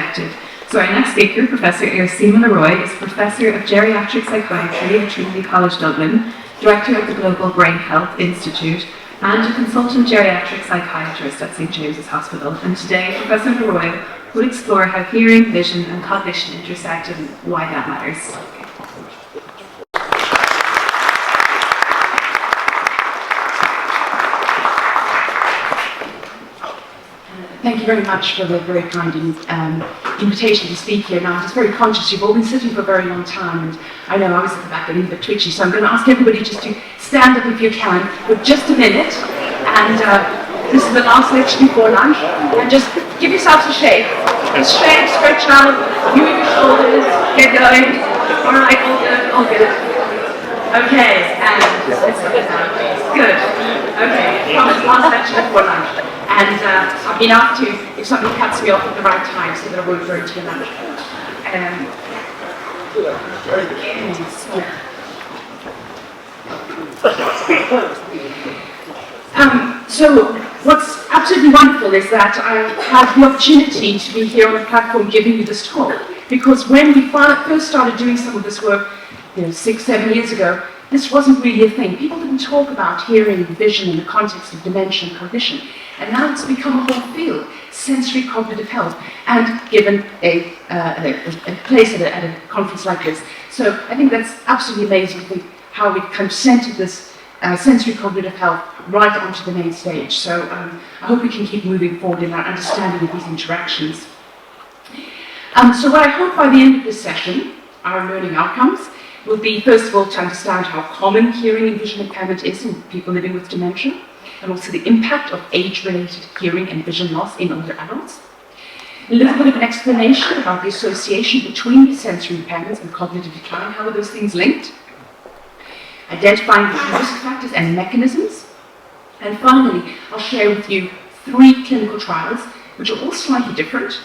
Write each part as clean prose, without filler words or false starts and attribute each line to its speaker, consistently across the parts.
Speaker 1: perspective. So our next speaker, Professor Iracema Leroi, is Professor of Geriatric Psychiatry at Trinity College Dublin, Director of the Global Brain Health Institute, and a consultant geriatric psychiatrist at St James's Hospital. And today, Professor Leroi will explore how hearing, vision, and cognition intersect and why that matters.
Speaker 2: Thank you very much for the very kind invitation to speak here. Now, I'm just very conscious you've all been sitting for a very long time, and I know I was at the back getting a bit twitchy, so I'm going to ask everybody just to stand up if you can for just a minute, and this is the last lecture before lunch, and just give yourselves a shake. Shake, stretch out, move your shoulders, get going. All right, all good, all good. Okay, and let's put it down, please. Good. Okay, promise, last lecture before lunch. And I've been asked to, if somebody cuts me off at the right time so that I won't go into your lunch. So what's absolutely wonderful is that I have the opportunity to be here on the platform giving you this talk. Because when we first started doing some of this work, 6, 7 years ago, this wasn't really a thing. People didn't talk about hearing and vision in the context of dementia and cognition. And now it's become a whole field, sensory cognitive health, and given a place at a conference like this. So I think that's absolutely amazing to think how we've kind of centered this sensory cognitive health right onto the main stage. So I hope we can keep moving forward in our understanding of these interactions. So what I hope by the end of this session, our learning outcomes, will be, first of all, to understand how common hearing and vision impairment is in people living with dementia, and also the impact of age-related hearing and vision loss in older adults. A little bit of an explanation about the association between the sensory impairments and cognitive decline, how are those things linked? Identifying the risk factors and mechanisms. And finally, I'll share with you 3 clinical trials, which are all slightly different.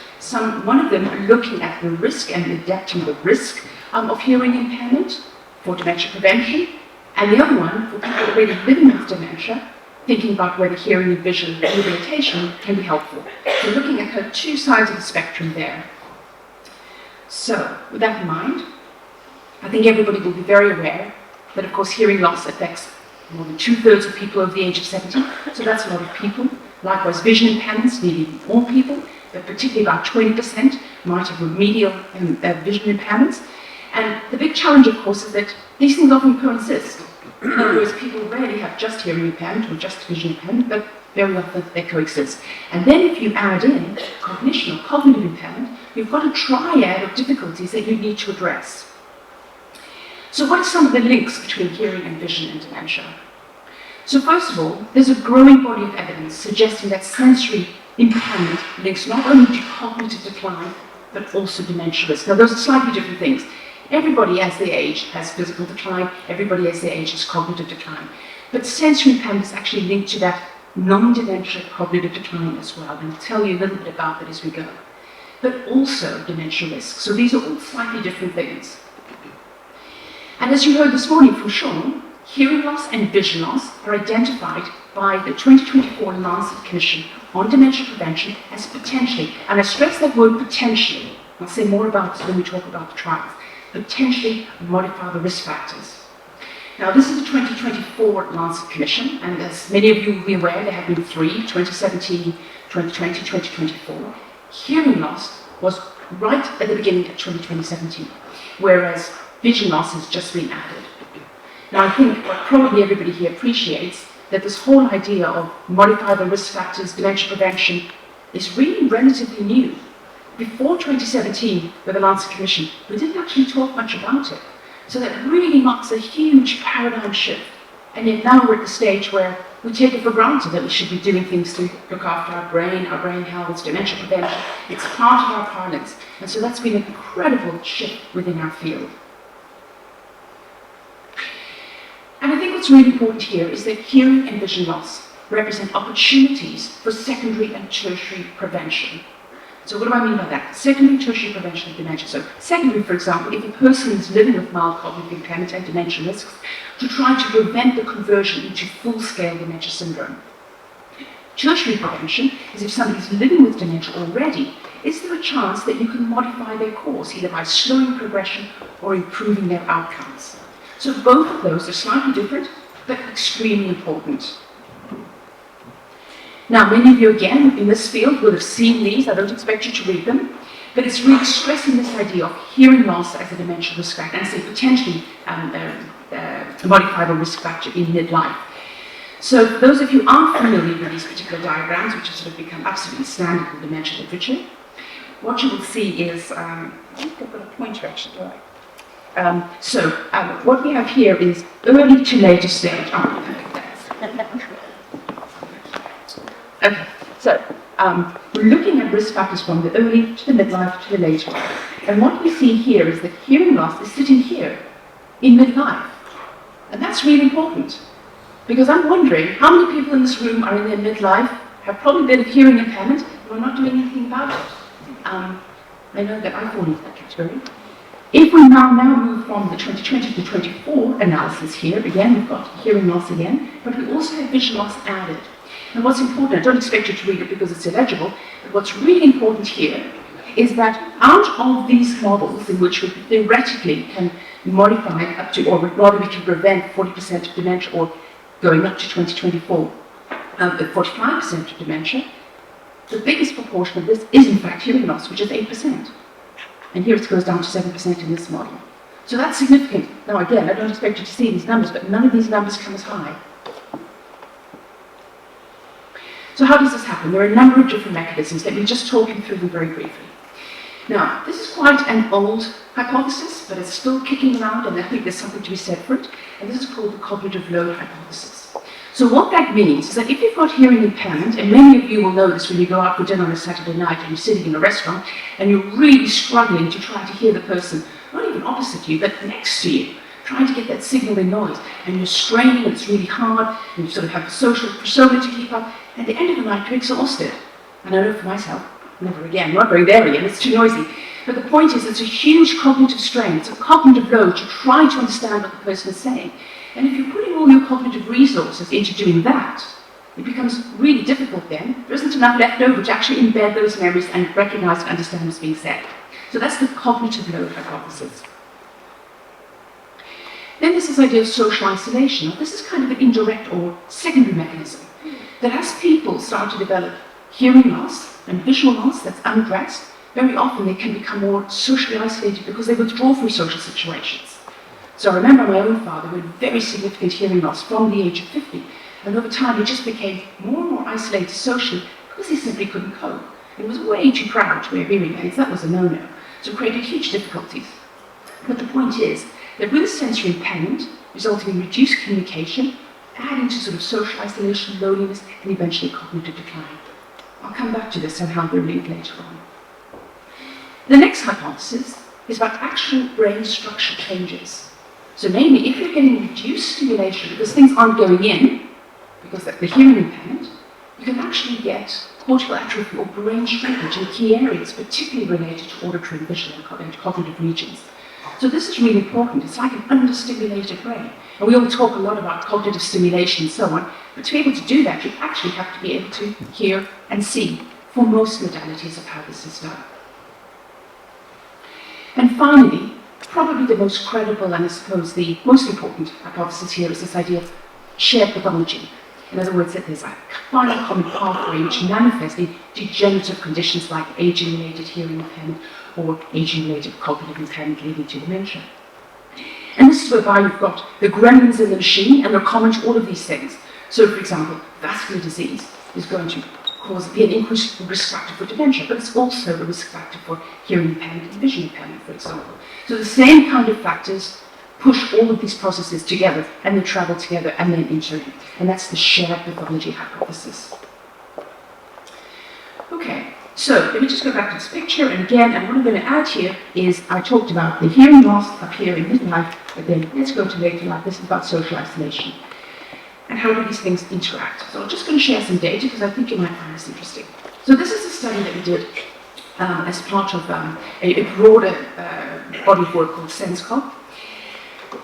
Speaker 2: One of them looking at the risk and adapting the risk of hearing impairment for dementia prevention, and the other one for people already living with dementia, thinking about whether hearing and vision rehabilitation can be helpful. So looking at kind of 2 sides of the spectrum there. So with that in mind, I think everybody will be very aware that, of course, hearing loss affects more than 2/3 of people over the age of 70, so that's a lot of people. Likewise, vision impairments, nearly more people, but particularly about 20% might have remedial vision impairments. And the big challenge, of course, is that these things often coexist. In other words, people rarely have just hearing impairment or just vision impairment, but very often they coexist. And then if you add in cognition or cognitive impairment, you've got a triad of difficulties that you need to address. So what are some of the links between hearing and vision and dementia? So first of all, there's a growing body of evidence suggesting that sensory impairment links not only to cognitive decline, but also dementia risk. Now those are slightly different things. Everybody as they age has physical decline, everybody as they age has cognitive decline. But sensory impairment is actually linked to that non-dementia cognitive decline as well, and I'll tell you a little bit about that as we go. But also dementia risk. So these are all slightly different things. And as you heard this morning from Sean, hearing loss and vision loss are identified by the 2024 Lancet Commission on Dementia Prevention as potentially, and I stress that word potentially, I'll say more about this when we talk about the trials, potentially modify the risk factors. Now, this is the 2024 Lancet Commission, and as many of you will be aware, there have been 3, 2017, 2020, 2024. Hearing loss was right at the beginning of 2017, whereas vision loss has just been added. Now, I think what probably everybody here appreciates that this whole idea of modify the risk factors, dementia prevention, is really relatively new. Before 2017, with the Lancet Commission, we didn't actually talk much about it. So that really marks a huge paradigm shift. And yet now we're at the stage where we take it for granted that we should be doing things to look after our brain health, dementia prevention. It's part of our parlance. And so that's been an incredible shift within our field. And I think what's really important here is that hearing and vision loss represent opportunities for secondary and tertiary prevention. So what do I mean by that? Secondary and tertiary prevention of dementia. So secondary, for example, if a person is living with mild cognitive impairment and dementia risks, to try to prevent the conversion into full-scale dementia syndrome. Tertiary prevention is if somebody is living with dementia already is there a chance that you can modify their course, either by slowing progression or improving their outcomes? So both of those are slightly different, but extremely important. Now, many of you, again, in this field will have seen these. I don't expect you to read them, but it's really stressing this idea of hearing loss as a dementia risk factor, and say potentially a modifiable risk factor in midlife. So for those of you who aren't familiar with these particular diagrams, which have sort of become absolutely standard in dementia literature, what you will see is, I think I've got a pointer actually, do I? What we have here is early to later stage. Okay, so we're looking at risk factors from the early to the midlife to the later. And what we see here is that hearing loss is sitting here in midlife. And that's really important, because I'm wondering how many people in this room are in their midlife, have probably been of hearing impairment, and are not doing anything about it. I know that I fall into that category. If we now move from the 2020 to the 24 analysis here, again, we've got hearing loss again, but we also have vision loss added. And what's important, I don't expect you to read it because it's illegible, but what's really important here is that out of these models in which we theoretically can modify up to, or rather we can prevent 40% of dementia, or going up to 2024, 45% of dementia, the biggest proportion of this is in fact hearing loss, which is 8%. And here it goes down to 7% in this model. So that's significant. Now again, I don't expect you to see these numbers, but none of these numbers come as high. So how does this happen? There are a number of different mechanisms. Let me just talk you through them very briefly. Now, this is quite an old hypothesis, but it's still kicking around, and I think there's something to be said for it. And this is called the cognitive load hypothesis. So what that means is that if you've got hearing impairment, and many of you will know this when you go out for dinner on a Saturday night and you're sitting in a restaurant and you're really struggling to try to hear the person, not even opposite you, but next to you, trying to get that signal in noise, and you're straining and it's really hard, and you sort of have a social persona to keep up, and at the end of the night you're exhausted. And I know for myself, never again, I'm not going there again, it's too noisy. But the point is, it's a huge cognitive strain, it's a cognitive load to try to understand what the person is saying. And if you're putting all your cognitive resources into doing that, it becomes really difficult then. There isn't enough left over to actually embed those memories and recognize and understand what's being said. So that's the cognitive load hypothesis. Then there's this idea of social isolation. Now, this is kind of an indirect or secondary mechanism, that as people start to develop hearing loss and visual loss that's unaddressed, very often they can become more socially isolated because they withdraw from social situations. So I remember my own father who had very significant hearing loss from the age of 50, and over time he just became more and more isolated socially because he simply couldn't cope. He was way too proud to wear hearing aids, that was a no-no. So it created huge difficulties. But the point is that with a sensory impairment, resulting in reduced communication, adding to sort of social isolation, loneliness, and eventually cognitive decline. I'll come back to this and how they're linked later on. The next hypothesis is about actual brain structure changes. So namely, if you're getting reduced stimulation because things aren't going in, because of the hearing impairment, you can actually get cortical atrophy or brain shrinkage in key areas, particularly related to auditory, visual, and cognitive regions. So this is really important. It's like an understimulated brain. And we all talk a lot about cognitive stimulation and so on, but to be able to do that, you actually have to be able to hear and see for most modalities of how this is done. And finally, probably the most credible and I suppose the most important hypothesis here is this idea of shared pathology. In other words, that there's a final common pathway which manifests in degenerative conditions like aging-related hearing impairment or aging-related cognitive impairment leading to dementia. And this is whereby you've got the gremlins in the machine, and they're common to all of these things. So, for example, vascular disease is going to be an increased risk factor for dementia, but it's also a risk factor for hearing impairment and vision impairment, for example. So the same kind of factors push all of these processes together, and they travel together and then interlink. And that's the shared pathology hypothesis. Okay, so let me just go back to this picture, and again, and what I'm going to add here is I talked about the hearing loss up here in midlife, but then let's go to later life. This is about social isolation. And how do these things interact? So I'm just going to share some data because I think you might find this interesting. So this is a study that we did as part of a broader body of work called SenseCog.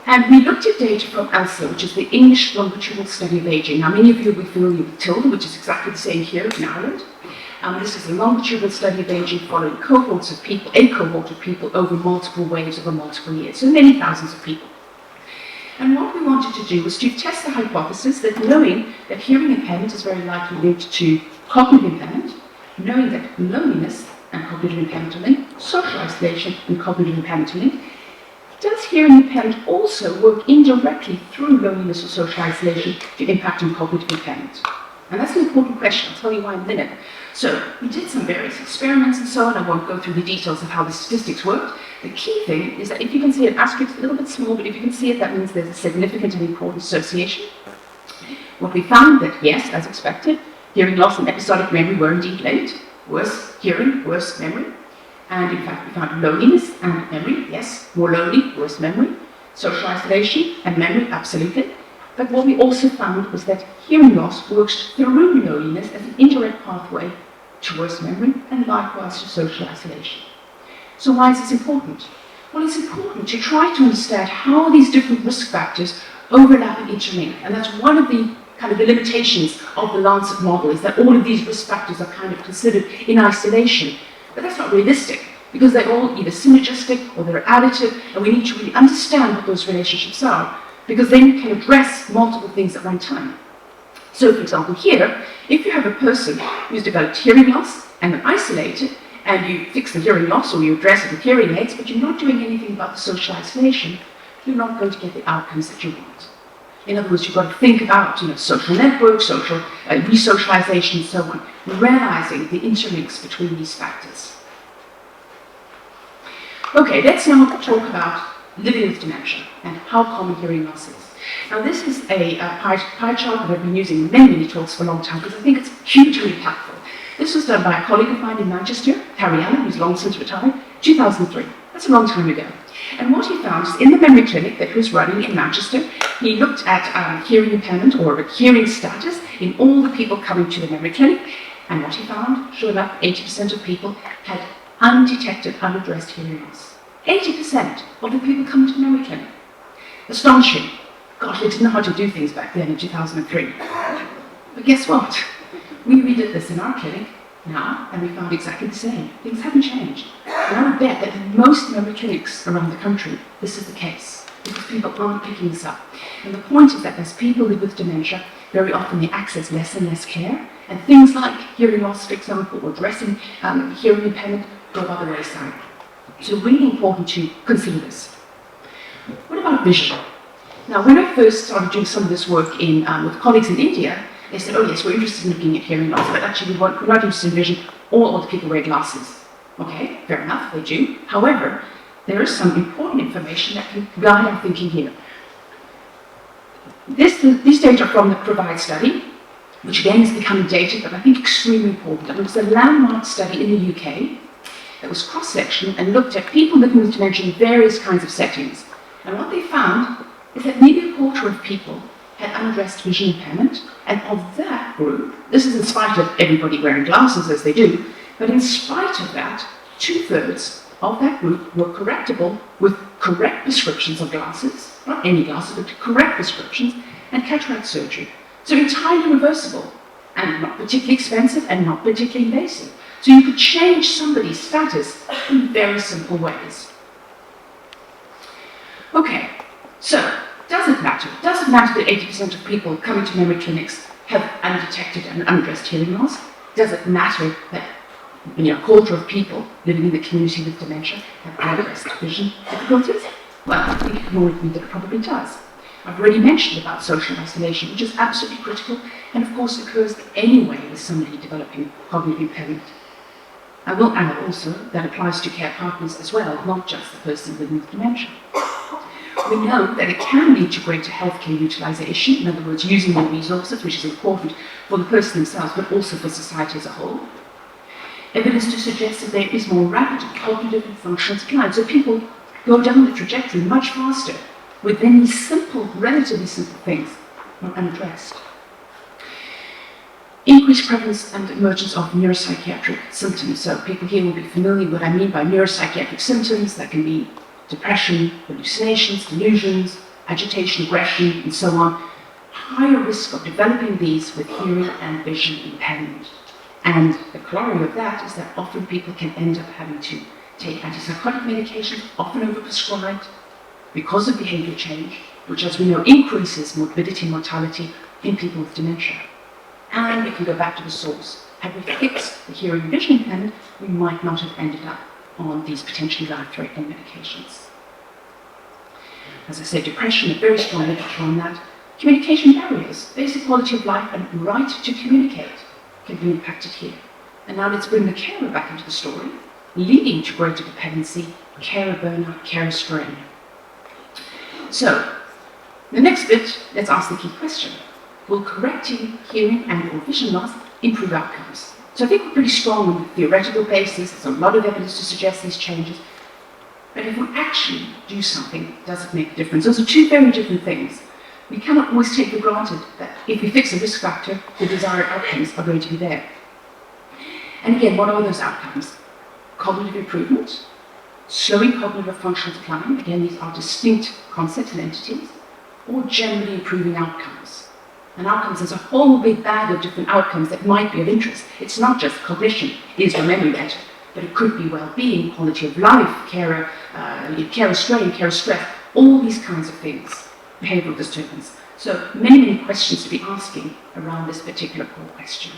Speaker 2: And we looked at data from ELSA, which is the English Longitudinal Study of Aging. Now, many of you will be familiar with TILDA, which is exactly the same here in Ireland. This is a longitudinal study of aging following cohorts of people, a cohort of people over multiple waves over multiple years, so many thousands of people. And what we wanted to do was to test the hypothesis that knowing that hearing impairment is very likely linked to cognitive impairment, knowing that loneliness and cognitive impairment are linked, social isolation and cognitive impairment are linked, does hearing impairment also work indirectly through loneliness or social isolation to impact on cognitive impairment? And that's an important question. I'll tell you why in a minute. So we did some various experiments and so on. I won't go through the details of how the statistics worked. The key thing is that if you can see an asterisk, a little bit small, but if you can see it, that means there's a significant and important association. What we found that, yes, as expected, hearing loss and episodic memory were indeed linked. Worse hearing, worse memory. And in fact, we found loneliness and memory, yes, more lonely, worse memory. Social isolation and memory, absolutely. But what we also found was that hearing loss works through loneliness as an indirect pathway to worse memory and likewise to social isolation. So why is this important? Well, it's important to try to understand how these different risk factors overlap and interlink. And that's one of the kind of the limitations of the Lancet model, is that all of these risk factors are kind of considered in isolation. But that's not realistic, because they're all either synergistic or they're additive, and we need to really understand what those relationships are, because then you can address multiple things at one time. So, for example, here, if you have a person who's developed hearing loss and they're isolated, and you fix the hearing loss or you address it with hearing aids, but you're not doing anything about the social isolation, you're not going to get the outcomes that you want. In other words, you've got to think about, social networks, social re-socialization, and so on, realizing the interlinks between these factors. Okay, let's now talk about living with dementia and how common hearing loss is. Now, this is a pie chart that I've been using in many talks for a long time because I think it's hugely impactful. This was done by a colleague of mine in Manchester, Harry Allen, who's long since retired, 2003. That's a long time ago. And what he found is in the memory clinic that he was running in Manchester, he looked at hearing impairment or hearing status in all the people coming to the memory clinic. And what he found, sure enough, 80% of people had undetected, unaddressed hearing loss. 80% of the people coming to the memory clinic. Astonishing. Gosh, they didn't know how to do things back then in 2003. But guess what? We redid this in our clinic now, and we found exactly the same. Things haven't changed. And I would bet that in most memory clinics around the country, this is the case, because people aren't picking this up. And the point is that as people live with dementia, very often they access less and less care, and things like hearing loss, for example, or addressing hearing impairment go by the wayside. So really important to consider this. What about vision? Now, when I first started doing some of this work with colleagues in India, they said, oh yes, we're interested in looking at hearing loss, but actually we're not interested in vision. All the people wear glasses. Okay, fair enough, they do. However, there is some important information that can guide our thinking here. These data are from the PROVIDE study, which again is becoming dated, but I think extremely important. It was a landmark study in the UK that was cross-sectional and looked at people living with dementia in various kinds of settings. And what they found is that maybe a quarter of people had unaddressed vision impairment, and of that group, this is in spite of everybody wearing glasses as they do, but in spite of that, 2/3 of that group were correctable with correct prescriptions of glasses, not any glasses, but correct prescriptions, and cataract surgery. So entirely reversible, and not particularly expensive, and not particularly invasive. So you could change somebody's status in very simple ways. Okay, so does it matter? Does it matter that 80% of people coming to memory clinics have undetected and unaddressed hearing loss? Does it matter that a quarter of people living in the community with dementia have unaddressed vision difficulties? Well, I think you can all agree that it probably does. I've already mentioned about social isolation, which is absolutely critical, and of course occurs anyway with somebody developing cognitive impairment. I will add also that applies to care partners as well, not just the person living with dementia. We know that it can lead to greater healthcare utilisation, in other words, using more resources, which is important for the person themselves, but also for society as a whole. Evidence to suggest that there is more rapid cognitive and functional decline, so people go down the trajectory much faster with then these simple, relatively simple things not unaddressed. Increased prevalence and emergence of neuropsychiatric symptoms. So people here will be familiar with what I mean by neuropsychiatric symptoms. That can be depression, hallucinations, delusions, agitation, aggression, and so on. Higher risk of developing these with hearing and vision impairment. And the corollary of that is that often people can end up having to take antipsychotic medications, often overprescribed, because of behaviour change, which, as we know, increases morbidity and mortality in people with dementia. And we can go back to the source. Had we fixed the hearing and vision impairment, we might not have ended up on these potentially life-threatening medications. As I said, depression, a very strong literature on that. Communication barriers, basic quality of life and right to communicate can be impacted here. And now let's bring the carer back into the story, leading to greater dependency, carer burnout, carer strain. So, the next bit, let's ask the key question. Will correcting hearing and or vision loss improve outcomes? So I think we're pretty strong on the theoretical basis. There's a lot of evidence to suggest these changes. But if we actually do something, does it make a difference? Those are two very different things. We cannot always take for granted that if we fix a risk factor, the desired outcomes are going to be there. And again, what are those outcomes? Cognitive improvement, slowing cognitive functional decline. Again, these are distinct concepts and entities. Or generally improving outcomes. And outcomes is a whole big bag of different outcomes that might be of interest. It's not just cognition, is your memory better, but it could be well-being, quality of life, carer strain, carer stress, all these kinds of things, behavioural disturbance. So many questions to be asking around this particular core question.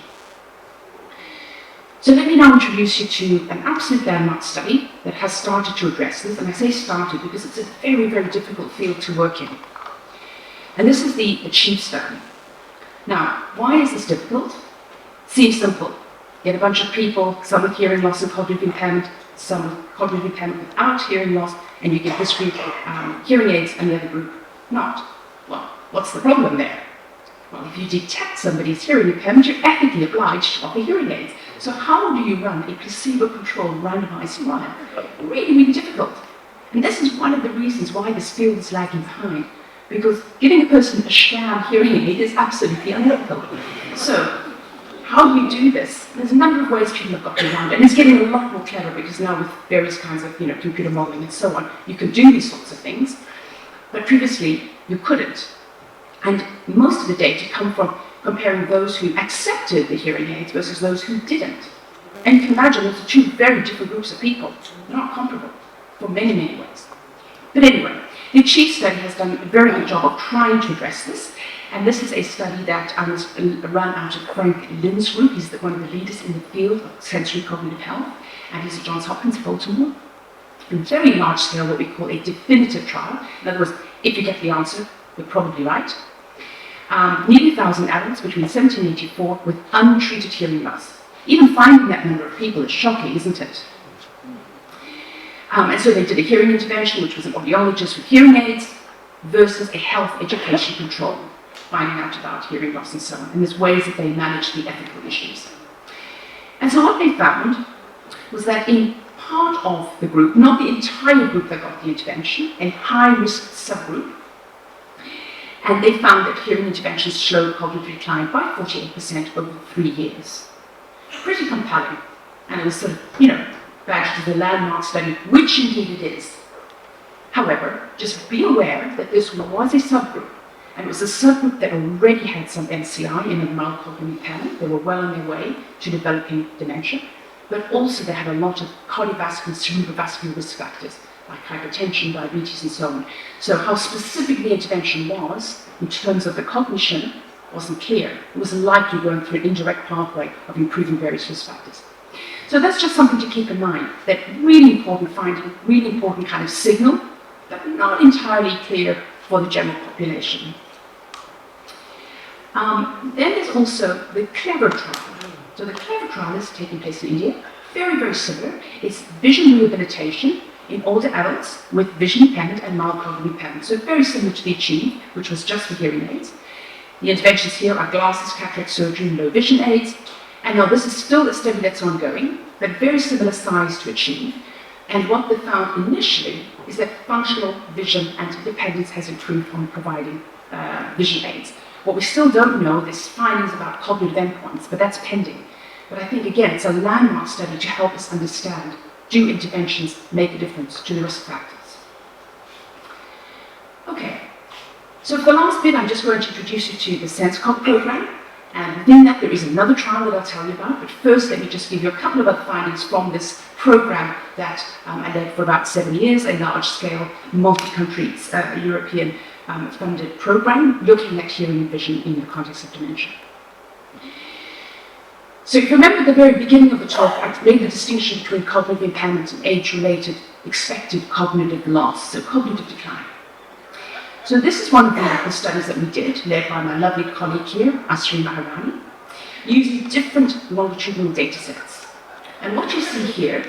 Speaker 2: So let me now introduce you to an absolute landmark study that has started to address this, and I say started because it's a very, very difficult field to work in. And this is the ACHIEVE study. Now, why is this difficult? Seems simple. Get a bunch of people, some with hearing loss and cognitive impairment, some with cognitive impairment without hearing loss, and you give this group hearing aids and the other group not. Well, what's the problem there? Well, if you detect somebody's hearing impairment, you're ethically obliged to offer hearing aids. So how do you run a placebo-controlled randomized trial? Really, really difficult. And this is one of the reasons why this field is lagging behind. Because giving a person a sham hearing aid is absolutely unethical. So, how do we do this? There's a number of ways people have gotten around it, and it's getting a lot more clever because now with various kinds of computer modeling and so on, you can do these sorts of things. But previously, you couldn't. And most of the data come from comparing those who accepted the hearing aids versus those who didn't. And you can imagine those are two very different groups of people. They're not comparable for many, many ways. But anyway, the ACHIEVE study has done a very good job of trying to address this, and this is a study that was run out of Frank Lynn's group. He's one of the leaders in the field of sensory cognitive health, and he's at Johns Hopkins, Baltimore. A very large scale, what we call a definitive trial. In other words, if you get the answer, you're probably right. Nearly 1,000 adults between 17 and 84 with untreated hearing loss. Even finding that number of people is shocking, isn't it? And so they did a hearing intervention, which was an audiologist with hearing aids, versus a health education control, finding out about hearing loss and so on. And there's ways that they manage the ethical issues. And so what they found was that in part of the group, not the entire group that got the intervention, a high-risk subgroup, and they found that hearing interventions slowed cognitive decline by 48% over 3 years. Pretty compelling. And it was sort of, badged as a landmark study, which indeed it is. However, just be aware that this was a subgroup, and it was a subgroup that already had some MCI in a mild cognitive impairment. They were well on their way to developing dementia, but also they had a lot of cardiovascular, cerebrovascular risk factors, like hypertension, diabetes, and so on. So how specific the intervention was, in terms of the cognition, wasn't clear. It was likely going through an indirect pathway of improving various risk factors. So that's just something to keep in mind, that really important finding, really important kind of signal, but not entirely clear for the general population. Then there's also the CLEVER trial. So the CLEVER trial is taking place in India, very, very similar. It's vision rehabilitation in older adults with vision impairment and mild cognitive impairment. So very similar to the ACHIEVE, which was just for hearing aids. The interventions here are glasses, cataract surgery, and low vision aids. And now this is still a study that's ongoing, but very similar size to ACHIEVE. And what they found initially is that functional vision and independence has improved on providing vision aids. What we still don't know, there's findings about cognitive endpoints, but that's pending. But I think, again, it's a landmark study to help us understand, do interventions make a difference to the risk factors? Okay, so for the last bit, I'm just going to introduce you to the SenseCog program. And within that, there is another trial that I'll tell you about. But first, let me just give you a couple of other findings from this program that I led for about 7 years, a large-scale, multi-country European funded program looking at hearing and vision in the context of dementia. So if you remember at the very beginning of the talk, I made the distinction between cognitive impairment and age-related expected cognitive loss, so cognitive decline. So this is one of the studies that we did, led by my lovely colleague here, Asri Maharani, using different longitudinal data sets. And what you see here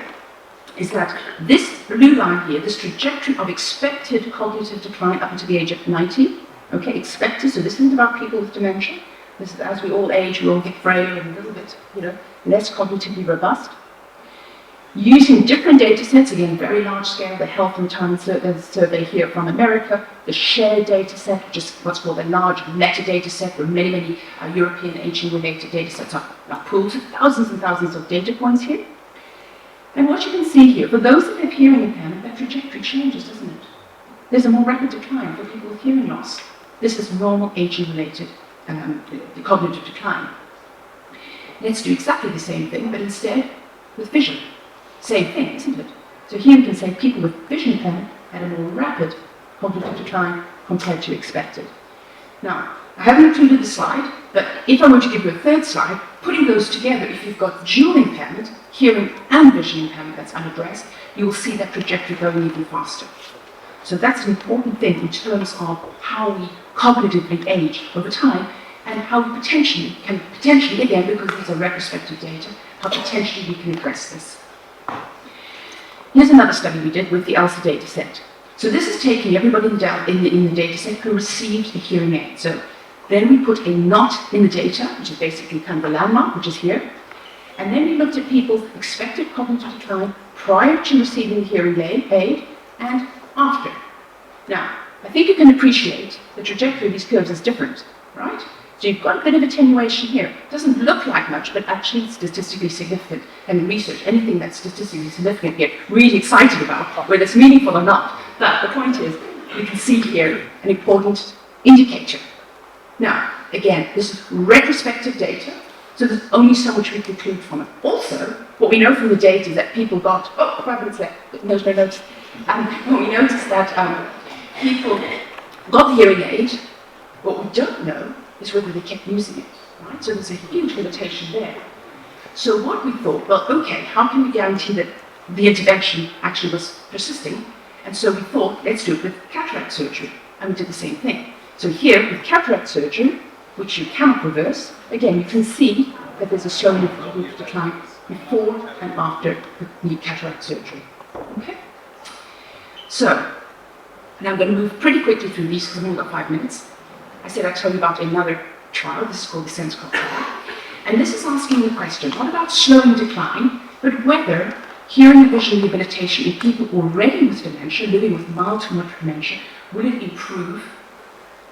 Speaker 2: is that this blue line here, this trajectory of expected cognitive decline up until the age of 90, okay, expected, so this isn't about people with dementia. This is as we all age, we all get frail and a little bit, less cognitively robust. Using different data sets, again, very large scale, the Health and Dementia survey here from America, the shared data set, which is what's called a large metadata set, where many European aging-related data sets are pooled, thousands and thousands of data points here. And what you can see here, for those that have hearing impairment, that trajectory changes, doesn't it? There's a more rapid decline for people with hearing loss. This is normal aging-related cognitive decline. Let's do exactly the same thing, but instead with vision. Same thing, isn't it? So here we can say people with vision impairment had a more rapid cognitive decline compared to expected. Now, I haven't included the slide, but if I were to give you a third slide, putting those together, if you've got dual impairment, hearing and vision impairment that's unaddressed, you will see that trajectory going even faster. So that's an important thing in terms of how we cognitively age over time and how we potentially, again, because these are retrospective data, how potentially we can address this. Here's another study we did with the ALSA data set. So this is taking everybody in the data set who received a hearing aid. So then we put a knot in the data, which is basically kind of a landmark, which is here. And then we looked at people's expected cognitive decline prior to receiving the hearing aid and after. Now, I think you can appreciate the trajectory of these curves is different, right? So you've got a bit of attenuation here. It doesn't look like much, but actually it's statistically significant. And in research, anything that's statistically significant you get really excited about, whether it's meaningful or not. But the point is, we can see here an important indicator. Now, again, this is retrospective data, so there's only so much we can conclude from it. Also, what we know from the data is that people got, 5 minutes left, no notes. What we noticed that people got the hearing aid. What we don't know is whether they kept using it, right? So there's a huge limitation there. So what we thought, well, okay, how can we guarantee that the intervention actually was persisting? And so we thought, let's do it with cataract surgery. And we did the same thing. So here, with cataract surgery, which you cannot reverse, again, you can see that there's a slowing of cognitive decline before and after the cataract surgery. Okay? So, and I'm going to move pretty quickly through these because I've only got 5 minutes. I said I'd tell you about another trial. This is called the SenseCog trial. And this is asking the question, not about slowing decline, but whether hearing and vision rehabilitation in people already with dementia, living with mild to moderate dementia, will it improve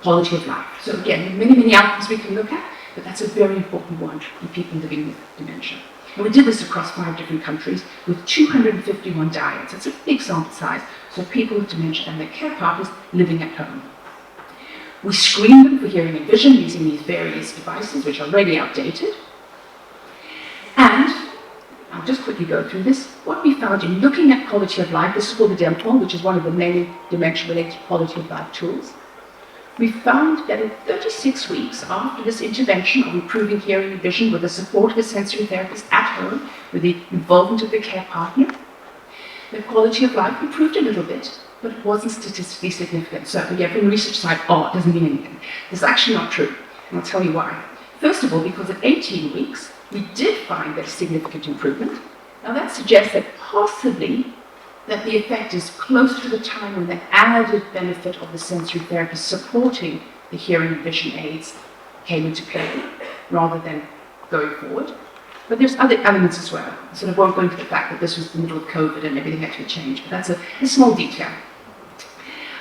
Speaker 2: quality of life? So again, many outcomes we can look at, but that's a very important one in people living with dementia. And we did this across 5 different countries with 251 diehards. It's a big sample size, so people with dementia and their care partners living at home. We screened them for hearing and vision using these various devices, which are already outdated. And I'll just quickly go through this. What we found in looking at quality of life, this is called the DEMPOL, which is one of the many dementia-related quality of life tools. We found that in 36 weeks after this intervention of improving hearing and vision with the support of a sensory therapist at home, with the involvement of the care partner, the quality of life improved a little bit, but it wasn't statistically significant. So again, from the research side, it doesn't mean anything. This is actually not true, and I'll tell you why. First of all, because at 18 weeks, we did find that significant improvement. Now that suggests that possibly that the effect is close to the time when the added benefit of the sensory therapist supporting the hearing and vision aids came into play, rather than going forward. But there's other elements as well. I sort of won't go into the fact that this was the middle of COVID and everything had to change, but that's a small detail.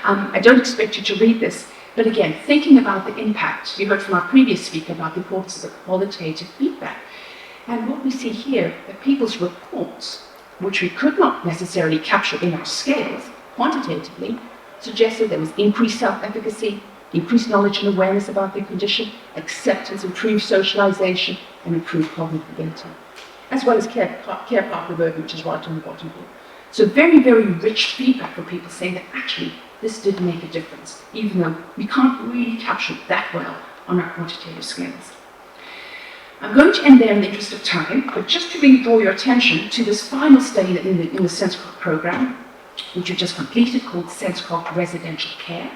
Speaker 2: I don't expect you to read this, but again, thinking about the impact, you heard from our previous speaker about the importance of qualitative feedback. And what we see here, that people's reports, which we could not necessarily capture in our scales quantitatively, suggested there was increased self-efficacy, increased knowledge and awareness about their condition, acceptance, improved socialization, and improved cognitive ability, as well as care partner work, which is right on the bottom here. So very, very rich feedback from people saying that actually this did make a difference, even though we can't really capture it that well on our quantitative scales. I'm going to end there in the interest of time, but just to really draw your attention to this final study in the SenseCog program, which we've just completed, called SenseCog Residential Care.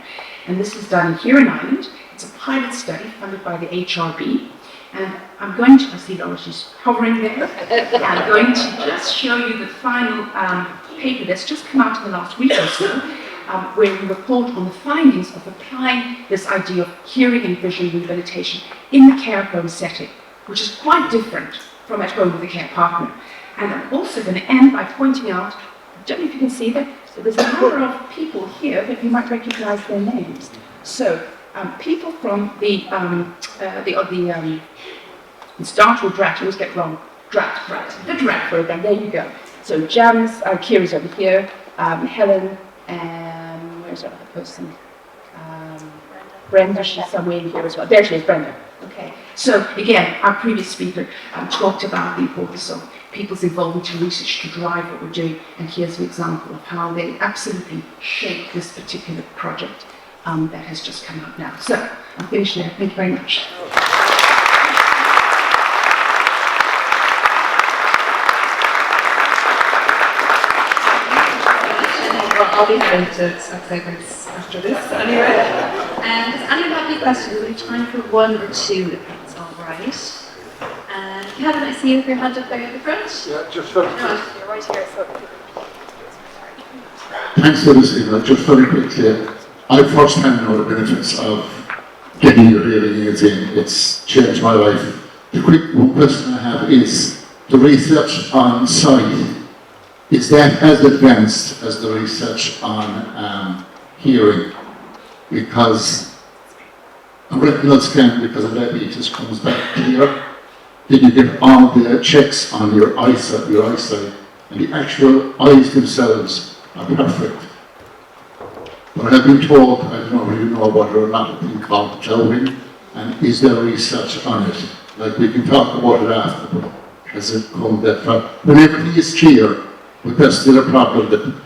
Speaker 2: And this is done here in Ireland. It's a pilot study funded by the HRB. And I'm going to, I see Laura, she's hovering there. I'm going to just show you the final paper that's just come out in the last week or so, where we report on the findings of applying this idea of hearing and vision rehabilitation in the care home setting, which is quite different from at home with a care partner. And I'm also going to end by pointing out, I don't know if you can see that, so there's a number of people here that you might recognize their names. So people from the START or DRAT, I always get wrong, the DRAT program, there you go. So Janice, Kira's over here, Helen, and where's that other person? Brenda, she's somewhere in here as well. There she is, Brenda. Okay. So again, our previous speaker talked about the importance of people's involvement in research to drive what we're doing, and here's an example of how they absolutely shape this particular project that has just come out now. So I'm finished there. Thank you very much.
Speaker 3: Well, I'll be having to start segments after this anyway. And does anyone have any questions? We have time for one or two, if that's all right. And Kevin, I see you with your hand up there in the front.
Speaker 4: Yeah, just very quick.
Speaker 3: You're right here, so.
Speaker 4: Thanks for this evening. Just very quickly, I first-hand know the benefits of getting your hearing aids in. It's changed my life. The quick one question I have is, the research on sight, is that as advanced as the research on hearing? Because a retinal scan, because of diabetes, comes back clear. Then you get all the checks on your eyesight, and the actual eyes themselves are perfect. But I've been told, I don't know whether you know about it or not, a thing called jowing, and is there research on it? Like, we can talk about it after, but has it come that far? When everything is clear, but there's still a problem that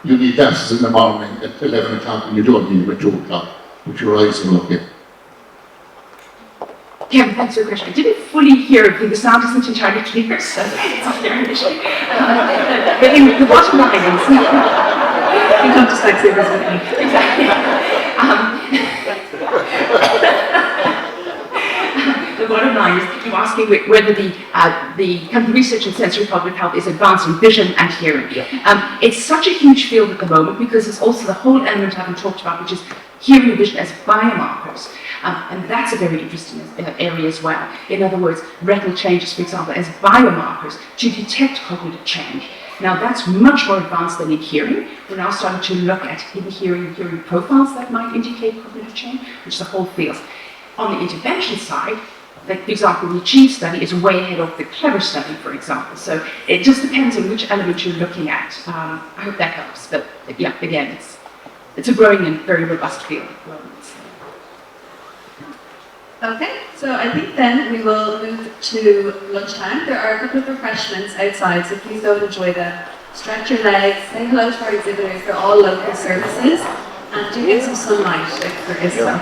Speaker 4: you need glasses in the morning at 11 o'clock and you don't need them at 2 o'clock, but your eyes are okay.
Speaker 2: Kevin, thanks for the question. I didn't fully hear it, the sound isn't entirely clear, so it's not there initially. But anyway, the bottom line is...
Speaker 3: You come to Spectators with me.
Speaker 2: Exactly. The bottom line is you're asking whether the kind of research in sensory cognitive health is advancing vision and hearing. Yeah. It's such a huge field at the moment because there's also the whole element I haven't talked about, which is hearing and vision as biomarkers. And that's a very interesting area as well. In other words, retinal changes, for example, as biomarkers to detect cognitive change. Now that's much more advanced than in hearing. We're now starting to look at in hearing profiles that might indicate cognitive change, which is a whole field. On the intervention side, like, for example, the ACHIEVE study is way ahead of the CLEVER study, for example. So it just depends on which element you're looking at. I hope that helps. But yeah, again, it's a growing and very robust field.
Speaker 3: Okay, so I think then we will move to lunchtime. There are a couple of refreshments outside, so please go and enjoy them. Stretch your legs, say hello to our exhibitors, they're all local services, and do get some sunlight if there is some.